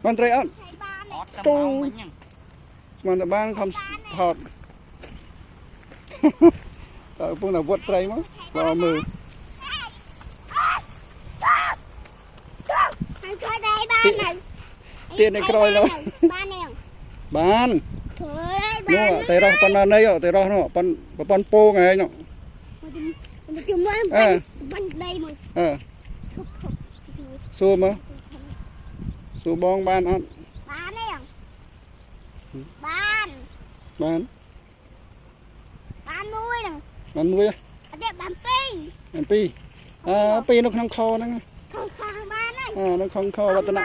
มันไตรอัน ตู มันบ้านคำถอดแต่พวกเราวัดไตรมั้งรอมือเตี้ยในกรอยแล้วบ้านนู่นแต่เราปนอะไรอ่ะแต่เราเนาะปนโป้ไงเนาะสู้มั้ยสู้บองบ้านอันบ้านมุ้ยบ้านปีปีนกน้องคอนั่งนกน้องคอวัฒนะ